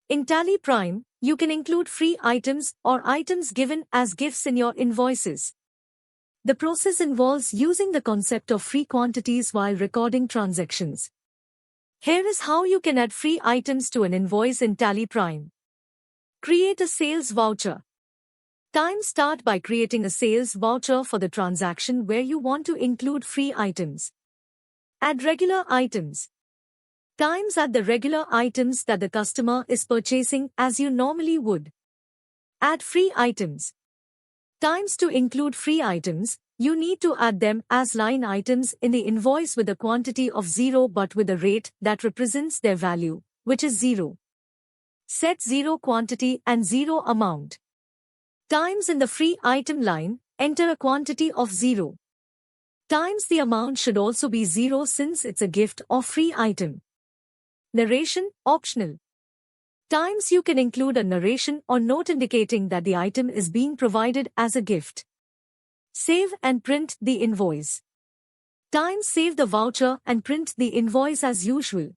In Tally Prime, you can include free items or items given as gifts in your invoices. The process involves using the concept of free quantities while recording transactions. Here is how you can add free items to an invoice in Tally Prime. Create a sales voucher. Start by creating a sales voucher for the transaction where you want to include free items. Add regular items. Add the regular items that the customer is purchasing as you normally would. Add free items. To include free items, you need to add them as line items in the invoice with a quantity of 0 but with a rate that represents their value, which is 0. Set 0 quantity and 0 amount. In the free item line, enter a quantity of 0. The amount should also be 0 since it's a gift or free item. Narration, optional. You can include a narration or note indicating that the item is being provided as a gift. Save and print the invoice. Save the voucher and print the invoice as usual.